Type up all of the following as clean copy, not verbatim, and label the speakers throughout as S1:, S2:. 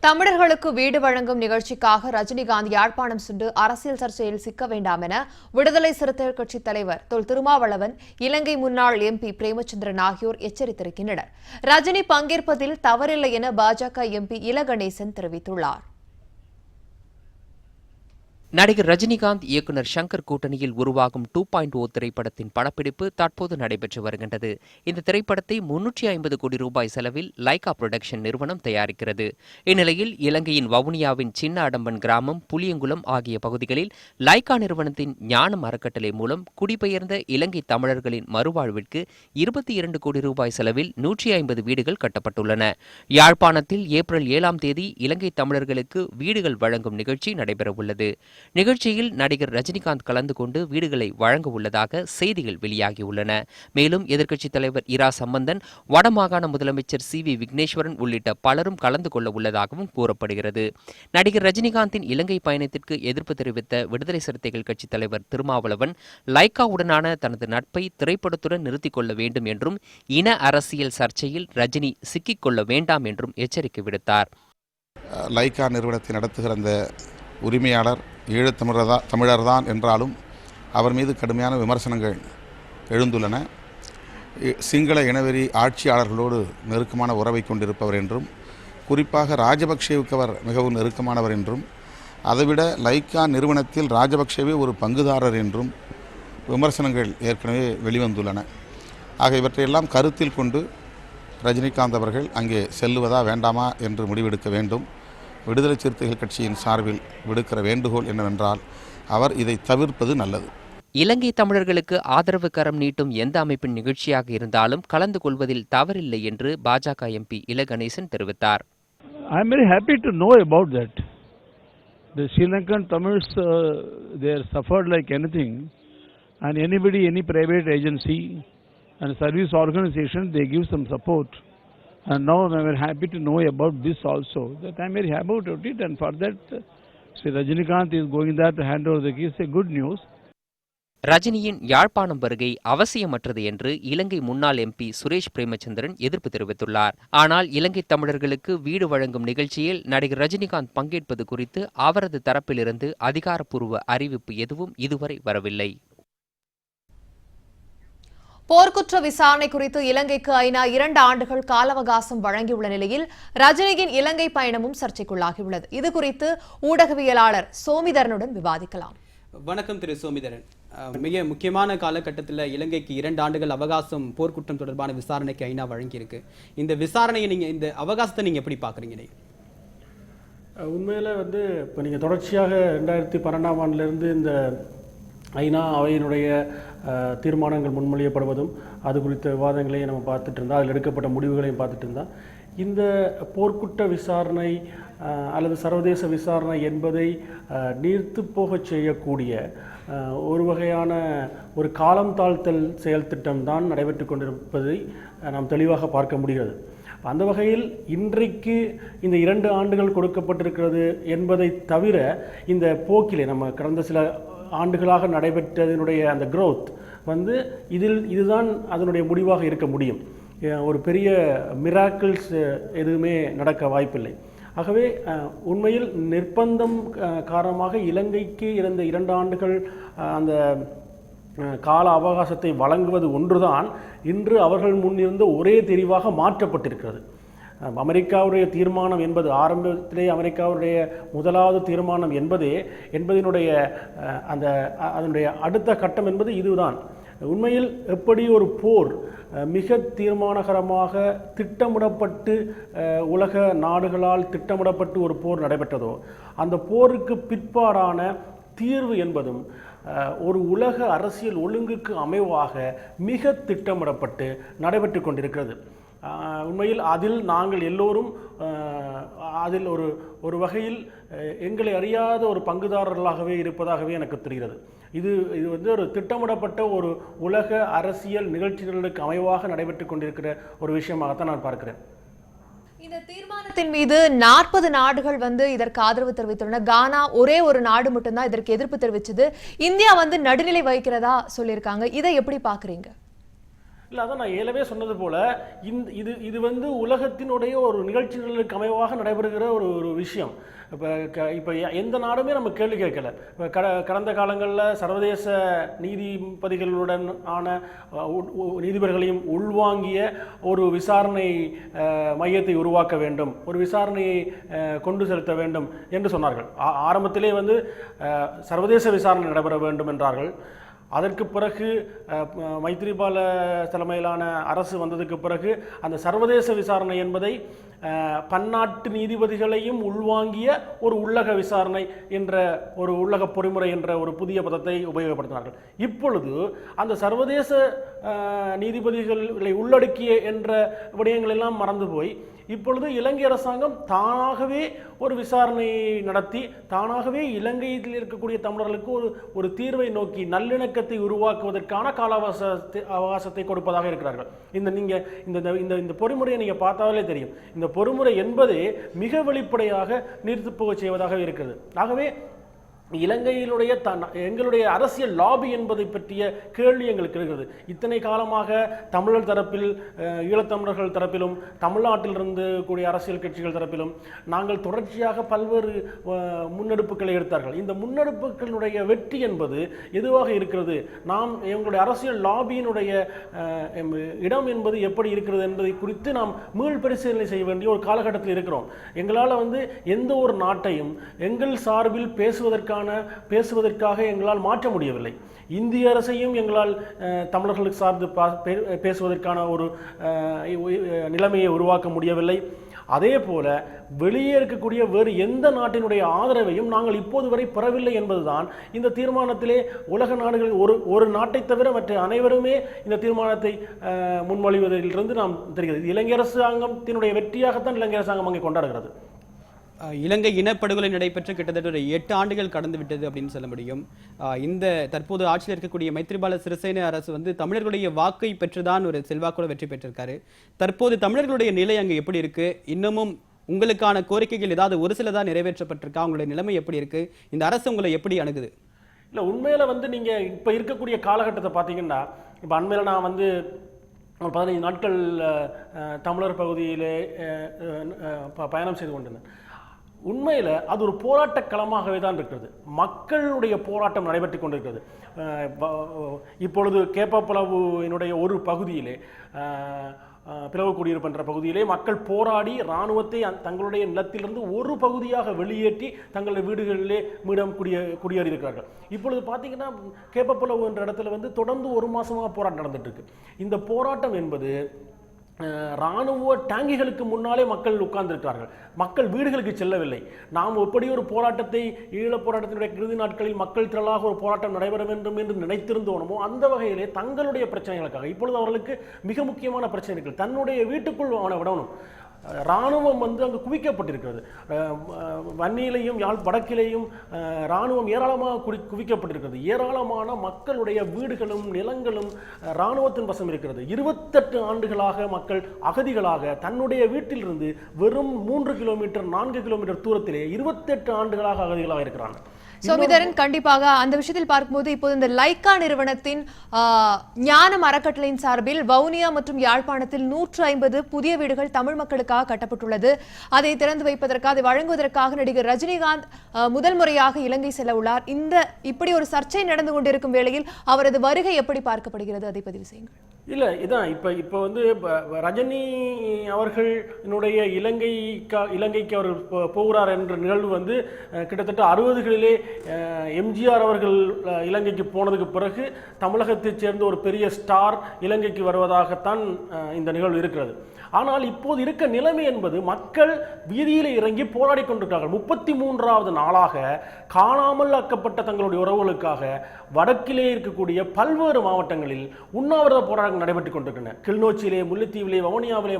S1: தமிழர்களுக்கு வீடு வழங்கும் நிகழ்ச்சிக்காக ரஜினிகாந்த் யாழ்ப்பாணம் சென்று அரசியல் சர்ச்சையில் சிக்க வேண்டாம் என விடுதலை சிறுத்தைகள் கட்சித் தலைவர் தொல் திருமாவளவன், இலங்கை முன்னாள் எம்பி பிரேமச்சந்திரன் ஆகியோர் எச்சரித்திருக்கின்றனர். ரஜினி பங்கேற்பதில் தவறில்லை என பாஜக எம்பி இலகணேசன் தெரிவித்துள்ளார்.
S2: நடிகர் ரஜினிகாந்த் இயக்குநர் ஷங்கர் கூட்டணியில் உருவாகும் 2.0 திரைப்படத்தின் படப்பிடிப்பு தற்போது நடைபெற்று வருகின்றது. இந்த திரைப்படத்தை 350 கோடி ரூபாய் செலவில் லைகா புரொடக்ஷன் நிறுவனம் தயாரிக்கிறது. இந்நிலையில் இலங்கையின் வவுனியாவின் சின்ன அடம்பன் கிராமம், புளியங்குளம் ஆகிய பகுதிகளில் லைகா நிறுவனத்தின் ஞானம் அறக்கட்டளை மூலம் குடிபெயர்ந்த இலங்கை தமிழர்களின் மறுவாழ்விற்கு 22 கோடி ரூபாய் செலவில் 150 வீடுகள் கட்டப்பட்டுள்ளன. யாழ்ப்பாணத்தில் ஏப்ரல் 7ஆம் தேதி இலங்கை தமிழர்களுக்கு வீடுகள் வழங்கும் நிகழ்ச்சி நடைபெறவுள்ளது. நிகழ்ச்சியில் நடிகர் ரஜினிகாந்த் கலந்து கொண்டு வீடுகளை வழங்க உள்ளதாக செய்திகள் வெளியாகியுள்ளன. மேலும் எதிர்க்கட்சித் தலைவர் இரா சம்பந்தன், வடமாகாண முதலமைச்சர் CV விக்னேஸ்வரன் உள்ளிட்ட பலரும் கலந்து கொள்ள உள்ளதாகவும் கூறப்படுகிறது. நடிகர் ரஜினிகாந்தின் இலங்கை பயணத்திற்கு எதிர்ப்பு தெரிவித்த விடுதலை சிறுத்தைகள் கட்சித் தலைவர் திருமாவளவன், லைகாவுடனான தனது நட்பை திரைப்படத்துடன் நிறுத்திக் கொள்ள வேண்டும் என்றும், இன அரசியல் சர்ச்சையில் ரஜினி சிக்கிக் கொள்ள வேண்டாம் என்றும் எச்சரிக்கை விடுத்தார்.
S3: லைகா நிறுவனத்தை நடத்துகிற அந்த உரிமையாளர் தமிழர்தான் என்றாலும் அவர் மீது கடுமையான விமர்சனங்கள் எழுந்துள்ளன. சிங்கள இனவெறி ஆட்சியாளர்களோடு நெருக்கமான உறவை கொண்டிருப்பவர் என்றும், குறிப்பாக ராஜபக்சேவுக்கு அவர் மிகவும் நெருக்கமானவர் என்றும், அதைவிட லைகா நிறுவனத்தில் ராஜபக்சேவே ஒரு பங்குதாரர் என்றும் விமர்சனங்கள் ஏற்கனவே வெளிவந்துள்ளன. ஆக இவற்றையெல்லாம் கருத்தில் கொண்டு ரஜினிகாந்த் அவர்கள் அங்கே செல்லுவதா வேண்டாமா என்று முடிவெடுக்க வேண்டும். விடுதலை சிறுத்தைகள் கட்சியின் சார்பில் விடுக்கிற வேண்டுகோள் என்னவென்றால், அவர் இதை தவிர்ப்பது நல்லது.
S2: இலங்கை தமிழர்களுக்கு ஆதரவு கரம் நீட்டும் எந்த அமைப்பின் நிகழ்ச்சியாக இருந்தாலும் கலந்து கொள்வதில் தவறில்லை என்று பாஜக எம்பி இலகணேசன் தெரிவித்தார்.
S4: I am very happy to know about that. The Sri Lankan Tamils, they are suffered like anything, and anybody, any private agency and service organization, they give some support. And now I am very happy to know about this also, that I am very happy about it, and for that Sri Rajinikanth is going there to hand over the keys. It's a good news.
S2: ரஜினியின் யாழ்ப்பாணம் வருகை அவசியமற்றது என்று இலங்கை முன்னாள் MP Suresh Premachandran எதிர்ப்பு தெரிவித்துள்ளார். ஆனால் இலங்கை தமிழர்களுக்கு வீடு வழங்கும் நிகழ்ச்சியில் நடிகர் ரஜினிகாந்த் பங்கேற்பது குறித்து அவரது தரப்பிலிருந்து அதிகாரப்பூர்வ அறிவிப்பு எதுவும் இதுவரை வரவில்லை.
S1: போர்க்குற்ற விசாரணை குறித்து இலங்கைக்கு ஐநா 2 ஆண்டுகள் கால அவகாசம் வழங்கியுள்ள நிலையில் ரஜினியின் இலங்கை பயணமும் சர்ச்சைக்குள்ளாகியுள்ளது. இது குறித்து ஊடகவியலாளர் சோமிதரனுடன் விவாதிக்கலாம்.
S5: வணக்கம் திரு சோமிதரன். மிக முக்கியமான காலகட்டத்தில் இலங்கைக்கு 2 ஆண்டுகள் அவகாசம் போர்க்குற்றம் தொடர்பான விசாரணைக்கு ஐநா வழங்கியிருக்கு. இந்த விசாரணையை இந்த அவகாசத்தை நீங்க எப்படி பாக்குறீங்க?
S6: உண்மையில் இப்போ நீங்கள் தொடர்ச்சியாக 2012ஆம் ஆண்டிலிருந்து இந்த ஐநா அவையினுடைய தீர்மானங்கள் முன்மொழியப்படுவதும் அது குறித்த விவாதங்களையும் நம்ம பார்த்துட்டு இருந்தால், அதில் எடுக்கப்பட்ட முடிவுகளையும் பார்த்துட்டு இருந்தால், இந்த போர்க்குற்ற விசாரணை அல்லது சர்வதேச விசாரணை என்பதை நீர்த்து போக செய்யக்கூடிய ஒரு வகையான ஒரு காலம் தாழ்த்தல் செயல் திட்டம்தான் நடைபெற்று கொண்டிருப்பதை நாம் தெளிவாக பார்க்க முடிகிறது. அந்த வகையில் இன்றைக்கு இந்த 2 ஆண்டுகள் கொடுக்கப்பட்டிருக்கிறது என்பதை தவிர, இந்த போக்கிலே நம்ம கடந்த சில ஆண்டுகளாக நடைபெற்றதனுடைய அந்த growth இதுதான் அதனுடைய முடிவாக இருக்க முடியும். ஒரு பெரிய மிராக்கிள்ஸ் எதுவுமே நடக்க வாய்ப்பில்லை. ஆகவே உண்மையில் நிர்பந்தம் காரணமாக இலங்கைக்கு இருந்த 2 ஆண்டுகள் அந்த கால அவகாசத்தை வழங்குவது ஒன்றுதான் இன்று அவர்கள் முன்னிருந்த ஒரே தெரிவாக மாற்றப்பட்டிருக்கிறது. அமெரிக்காவுடைய தீர்மானம் என்பது, ஆரம்பத்திலே அமெரிக்காவுடைய முதலாவது தீர்மானம் என்பதனுடைய அதனுடைய அடுத்த கட்டம் என்பது இதுதான். உண்மையில் எப்படி ஒரு போர் மிக தீர்மானகரமாக திட்டமிடப்பட்டு உலக நாடுகளால் திட்டமிடப்பட்டு ஒரு போர் நடைபெற்றதோ, அந்த போருக்கு பிற்பாடான தீர்வு என்பதும் ஒரு உலக அரசியல் ஒழுங்குக்கு அமைவாக மிக திட்டமிடப்பட்டு நடைபெற்று கொண்டிருக்கிறது. உண்மையில் அதில் நாங்கள் எல்லோரும் அதில் ஒரு வகையில் எங்களை அறியாத ஒரு பங்குதாரர்களாகவே இருப்பதாகவே எனக்கு தெரிகிறது. இது ஒரு திட்டமிடப்பட்ட ஒரு உலக அரசியல் நிகழ்ச்சிகளுக்கு அமைவாக நடைபெற்று கொண்டிருக்கிற ஒரு விஷயமாகத்தான் நான் பார்க்கிறேன்.
S1: இந்த தீர்மானத்தின் மீது 40 நாடுகள் இதற்கு ஆதரவு தெரிவித்துள்ளன. கானா ஒரே ஒரு நாடு மட்டும்தான் இதற்கு எதிர்ப்பு தெரிவிச்சது. இந்தியா நடுநிலை வகிக்கிறதா சொல்லியிருக்காங்க. இதை எப்படி பாக்குறீங்க?
S6: இல்லை, அதான் நான் ஏலவே சொன்னது போல இது வந்து உலகத்தினுடைய ஒரு நிகழ்ச்சிகளுக்கு அமைவாக நடைபெறுகிற ஒரு விஷயம். இப்போ எந்த நாடுமே நம்ம கேள்வி கேட்கல. இப்போ கடந்த காலங்களில் சர்வதேச நீதிபதிகளுடன் ஆன நீதிபதிகளையும் உள்வாங்கிய ஒரு விசாரணை மையத்தை உருவாக்க வேண்டும், ஒரு விசாரணையை கொண்டு செலுத்த வேண்டும் என்று சொன்னார்கள். ஆரம்பத்திலே வந்து சர்வதேச விசாரணை நடைபெற வேண்டும் என்றார்கள். அதற்கு பிறகு மைத்ரிபால தலைமையிலான அரசு வந்ததுக்கு பிறகு அந்த சர்வதேச விசாரணை என்பதை பன்னாட்டு நீதிபதிகளையும் உள்வாங்கிய ஒரு உள்ளக விசாரணை என்ற ஒரு உள்ளக பொறிமுறை என்ற ஒரு புதிய பதத்தை உபயோகப்படுத்தினார்கள். இப்பொழுது அந்த சர்வதேச நீதிபதிகளை உள்ளடக்கிய என்ற விடயங்கள் எல்லாம் மறந்து போய் இப்பொழுது இலங்கை அரசாங்கம் தானாகவே ஒரு விசாரணையை நடத்தி தானாகவே இலங்கையில் இருக்கக்கூடிய தமிழர்களுக்கு ஒரு தீர்வை நோக்கி நல்லிணக்கத்தை உருவாக்குவதற்கான கால அவகாசத்தை கொடுப்பதாக இருக்கிறார்கள். இந்த பொறிமுறையை நீங்க பார்த்தாலே தெரியும். இந்த பொறிமுறை என்பதே மிக வெளிப்படையாக நீர்த்து போக செய்வதாக இருக்கிறது. ஆகவே இலங்கையிலுடைய எங்களுடைய அரசியல் லாபி என்பதை பற்றிய கேள்வி எங்களுக்கு இருக்கிறது. இத்தனை காலமாக தமிழர் தரப்பில், ஈழத்தமிழர்கள் தரப்பிலும், தமிழ்நாட்டிலிருந்து கூடிய அரசியல் கட்சிகள் தரப்பிலும் நாங்கள் தொடர்ச்சியாக பல்வேறு முன்னெடுப்புகளை எடுத்தார்கள். இந்த முன்னெடுப்புகளுடைய வெற்றி என்பது எதுவாக இருக்கிறது, நாம் எங்களுடைய அரசியல் லாபியினுடைய இடம் என்பது எப்படி இருக்கிறது என்பதை குறித்து நாம் மீள் பரிசீலனை செய்ய வேண்டிய ஒரு காலகட்டத்தில் இருக்கிறோம். எங்களால் வந்து எந்த ஒரு நாட்டையும் எங்கள் சார்பில் பேசுவதற்காக எங்களால் மாற்ற முடியவில்லை. இந்திய அரசையும் எங்களால் தமிழர்களுக்கு சார்ந்து பேசுவதற்கான ஒரு நிலைமையை உருவாக்க முடியவில்லை. அதே போல வெளியே இருக்கக்கூடிய வேறு எந்த நாட்டினுடைய ஆதரவையும் நாங்கள் இப்போது வரை பெறவில்லை என்பதுதான் இந்த தீர்மானத்திலே உலக நாடுகள் ஒரு நாட்டை தவிர மற்ற அனைவருமே இந்த தீர்மானத்தை முன்மொழிவதிலிருந்து நாம் தெரிகிறது. இலங்கை அரசாங்கத்தினுடைய வெற்றியாகத்தான் இலங்கை அரசாங்கம் அங்கே கொண்டாடுகிறது.
S5: இலங்கை இனப்படுகொலை நடைபெற்று கிட்டத்தட்ட ஒரு 8 ஆண்டுகள் கடந்து விட்டது அப்படின்னு சொல்ல முடியும். இந்த தற்போது ஆட்சியில் இருக்கக்கூடிய மைத்ரிபால சிறிசேன அரசு வந்து தமிழர்களுடைய வாக்கை பெற்றுதான் ஒரு செல்வாக்கோட வெற்றி பெற்றிருக்காரு. தற்போது தமிழர்களுடைய நிலை அங்கே எப்படி இருக்கு? இன்னமும் உங்களுக்கான கோரிக்கைகள் ஏதாவது ஒரு சிலதான் நிறைவேற்றப்பட்டிருக்கா? உங்களுடைய நிலைமை எப்படி இருக்கு? இந்த அரசு உங்களை எப்படி அணுகுது?
S6: இல்லை, உண்மையில வந்து நீங்க இப்ப இருக்கக்கூடிய காலகட்டத்தை பார்த்தீங்கன்னா, இப்போ அண்மையில நான் வந்து 15 நாட்கள் தமிழர் பகுதியிலே பயணம் செய்து கொண்டிருந்தேன். உண்மையில் அது ஒரு போராட்ட களமாகவே தான் இருக்கிறது. மக்களுடைய போராட்டம் நடைபெற்றுக் கொண்டிருக்கிறது. இப்பொழுது கேப்பாப்புலவுவினுடைய ஒரு பகுதியிலே, பிளவு குடியிருப்பு என்ற பகுதியிலே மக்கள் போராடி இராணுவத்தை தங்களுடைய நிலத்திலிருந்து ஒரு பகுதியாக வெளியேற்றி தங்களுடைய வீடுகளிலே மீண்டும் குடியேறி இருக்கிறார்கள். இப்பொழுது பார்த்தீங்கன்னா கேப்பாப்புலவு என்ற இடத்துல வந்து தொடர்ந்து 1 மாசமாக போராட்டம் நடந்துட்டு இருக்கு. இந்த போராட்டம் என்பது இராணுவ டாங்கிகளுக்கு முன்னாலே மக்கள் உட்கார்ந்திருக்கிறார்கள். மக்கள் வீடுகளுக்கு செல்லவில்லை. நாம் எப்படி ஒரு போராட்டத்தை ஈழப் போராட்டத்தினுடைய இறுதி நாட்களில் மக்கள் திரளாக ஒரு போராட்டம் நடைபெற வேண்டும் என்று நினைத்திருந்தோனமோ அந்த வகையிலே தங்களுடைய பிரச்சனைகளுக்காக இப்பொழுது அவர்களுக்கு மிக முக்கியமான பிரச்சனைகள் தன்னுடைய வீட்டுக்குள் அவனை விடணும். இராணுவம் வந்து அங்கு குவிக்கப்பட்டிருக்கிறது. வன்னியிலையும் வடக்கிலேயும் இராணுவம் ஏராளமாக குவிக்கப்பட்டிருக்கிறது. ஏராளமான மக்களுடைய வீடுகளும் நிலங்களும் இராணுவத்தின் வசம் இருக்கிறது. 28 ஆண்டுகளாக மக்கள் அகதிகளாக தன்னுடைய வீட்டிலிருந்து வெறும் 3 கிலோமீட்டர் 4 கிலோமீட்டர் தூரத்திலே 28 ஆண்டுகளாக அகதிகளாக இருக்கிறாங்க.
S1: சோமிதரன், கண்டிப்பாக அந்த விஷயத்தில் பார்க்கும்போது இப்போது இந்த லைக்கா நிறுவனத்தின் ஞானம் அறக்கட்டளையின் சார்பில் வவுனியா மற்றும் யாழ்ப்பாணத்தில் 150 புதிய வீடுகள் தமிழ் மக்களுக்காக கட்டப்பட்டுள்ளது. அதை திறந்து வைப்பதற்காக, அதை வழங்குவதற்காக நடிகர் ரஜினிகாந்த் முதல் முறையாக இலங்கை செல்ல உள்ளார். இப்படி ஒரு சர்ச்சை நடந்து கொண்டிருக்கும் வேளையில் அவரது வருகை எப்படி பார்க்கப்படுகிறது, அதை பதிவு செய்யுங்கள்.
S6: இல்லை, இதான் இப்போ வந்து ரஜினி அவர்களுடைய இலங்கைக்கு அவர் போகிறார் என்ற நிகழ்வு வந்து கிட்டத்தட்ட 60களிலே எம்ஜிஆர் அவர்கள் இலங்கைக்கு போனதுக்கு பிறகு தமிழகத்தைச் சேர்ந்த ஒரு பெரிய ஸ்டார் இலங்கைக்கு வருவதாகத்தான் இந்த நிகழ்வு இருக்கிறது. ஆனால் இப்போது இருக்க நிலைமை என்பது மக்கள் வீதியில் இறங்கி போராடி கொண்டிருக்கிறார்கள். 33வது நாளாக காணாமல் ஆக்கப்பட்ட தங்களுடைய உறவுகளுக்காக வடக்கிலே இருக்கக்கூடிய பல்வேறு மாவட்டங்களில் உண்ணாவிரத போராட்டங்கள் நடைபெற்றுக் கொண்டிருக்கின்றன. கிளிநொச்சியிலே, முல்லைத்தீவிலே, வவுனியாவிலே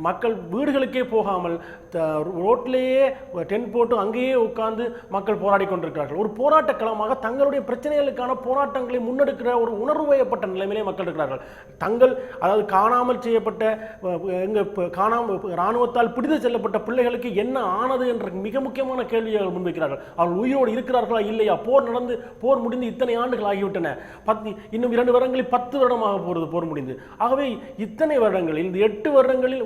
S6: மக்கள் வீடுகளுக்கே போகாமல் ரோட்டிலேயே டென்ட் போட்டு அங்கேயே உட்கார்ந்து மக்கள் போராடி கொண்டிருக்கிறார்கள். ஒரு போராட்ட களமாக தங்களுடைய பிரச்சனைகளுக்கான போராட்டங்களை முன்னெடுக்கிற ஒரு உணர்வு வயப்பட்ட நிலைமையிலே மக்கள் இருக்கிறார்கள். அதாவது காணாமல் செய்யப்பட்ட செல்லப்பட்ட இராணுவத்தால் பிடித்து செல்லப்பட்ட பிள்ளைகளுக்கு என்ன ஆனது என்ற மிக முக்கியமான கேள்வியை முன்வைக்கிறார்கள். அவர்கள் உயிரோடு இருக்கிறார்களா இல்லையா? போர் முடிந்து இத்தனை ஆண்டுகள் ஆகிவிட்டன. இன்னும் 2 வருடங்களில் 10 வருடமாக போகிறது போர் முடிந்து. ஆகவே இத்தனை வருடங்களில் இந்த 8 வருடங்களில்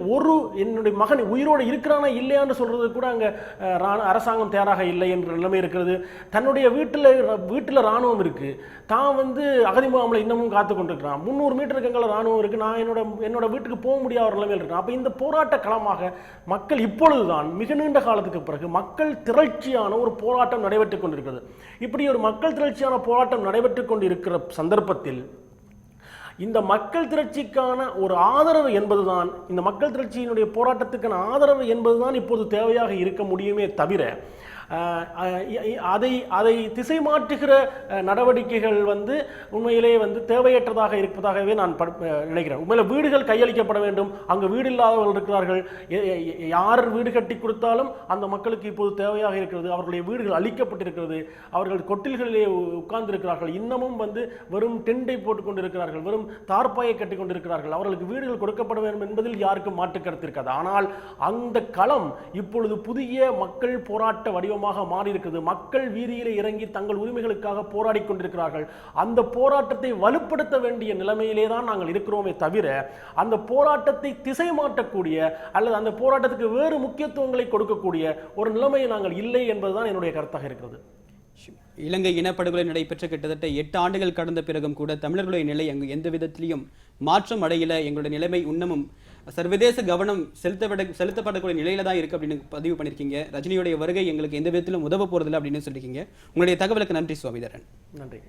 S6: என்னுடைய மகன் உயிரோடு இருக்கிறானா இல்லையான்னு சொல்றது கூட அங்கே அரசாங்கம் தயாராக இல்லை என்ற நிலைமை இருக்கிறது. தன்னுடைய வீட்டில் இராணுவம் இருக்கு, தான் அகதி முகாமில் இன்னமும் காத்து கொண்டிருக்கிறான். 300 மீட்டருக்கு எங்களை இராணுவம் இருக்கு, நான் என்னோட வீட்டுக்கு போக முடியாத ஒரு நிலைமையில் இருக்கேன். அப்போ இந்த போராட்ட களமாக மக்கள் இப்பொழுதுதான் மிக நீண்ட காலத்துக்கு பிறகு மக்கள் திரட்சியான ஒரு போராட்டம் நடைபெற்றுக் கொண்டிருக்கிறது. இப்படி ஒரு மக்கள் திரட்சியான போராட்டம் நடைபெற்றுக் கொண்டிருக்கிற சந்தர்ப்பத்தில் இந்த மக்கள் திரட்சிக்கான ஒரு ஆதரவு என்பதுதான், இந்த மக்கள் திரட்சியினுடைய போராட்டத்துக்கான ஆதரவு என்பதுதான் இப்போது தேவையாக இருக்க முடியுமே தவிர அதை திசை மாற்றுகிற நடவடிக்கைகள் உண்மையிலே தேவையற்றதாக இருப்பதாகவே நான் நினைக்கிறேன். உண்மையில வீடுகள் கையளிக்கப்பட வேண்டும். அங்கு வீடு இல்லாதவர்கள் இருக்கிறார்கள். யார் வீடு கட்டி கொடுத்தாலும் அந்த மக்களுக்கு இப்போது தேவையாக இருக்கிறது. அவர்களுடைய வீடுகள் அழிக்கப்பட்டிருக்கிறது. அவர்கள் கொட்டில்களிலே உட்கார்ந்திருக்கிறார்கள். இன்னமும் வெறும் டெண்டை போட்டுக் கொண்டிருக்கிறார்கள், வெறும் தார்ப்பாயை கட்டி கொண்டிருக்கிறார்கள். அவர்களுக்கு வீடுகள் கொடுக்கப்பட வேண்டும் என்பதில் யாருக்கும் மாற்று கருத்து இருக்காது. ஆனால் அந்த களம் இப்பொழுது புதிய மக்கள் போராட்ட வடிவமாக மாறி இருக்கிறது. மக்கள் வீதியிலே இறங்கி தங்கள் உரிமைகளுக்காக போராடி கொண்டிருக்கிறார்கள். அந்த போராட்டத்தை வலுப்படுத்த வேண்டிய நிலைமையிலே தான் நாங்கள் இருக்கிறோமே தவிர அந்த போராட்டத்தை திசை மாற்றக்கூடிய அல்லது அந்த போராட்டத்துக்கு வேறு முக்கியத்துவங்களை கொடுக்கக்கூடிய ஒரு நிலைமையை நாங்கள் இல்லை என்பதுதான் என்னுடைய கருத்தாக இருக்கிறது.
S5: இலங்கை இனப்படுகொலை நடைபெற்ற கிட்டத்தட்ட 8 ஆண்டுகள் கடந்த பிறகும் கூட தமிழர்களுடைய நிலை அங்கு எந்த விதத்திலையும் மாற்றம் அடையல. எங்களுடைய நிலைமை இன்னமும் சர்வதேச கவனம் செலுத்தப்படக்கூடிய நிலையில தான் இருக்கு அப்படின்னு பதிவு பண்ணிருக்கீங்க. ரஜினியுடைய வருகை எங்களுக்கு எந்த விதத்திலும் உதவ போறதில்லை அப்படின்னு சொல்லிருக்கீங்க. உங்களுடைய தகவலுக்கு நன்றி சுவாமிதரன்.
S6: நன்றி.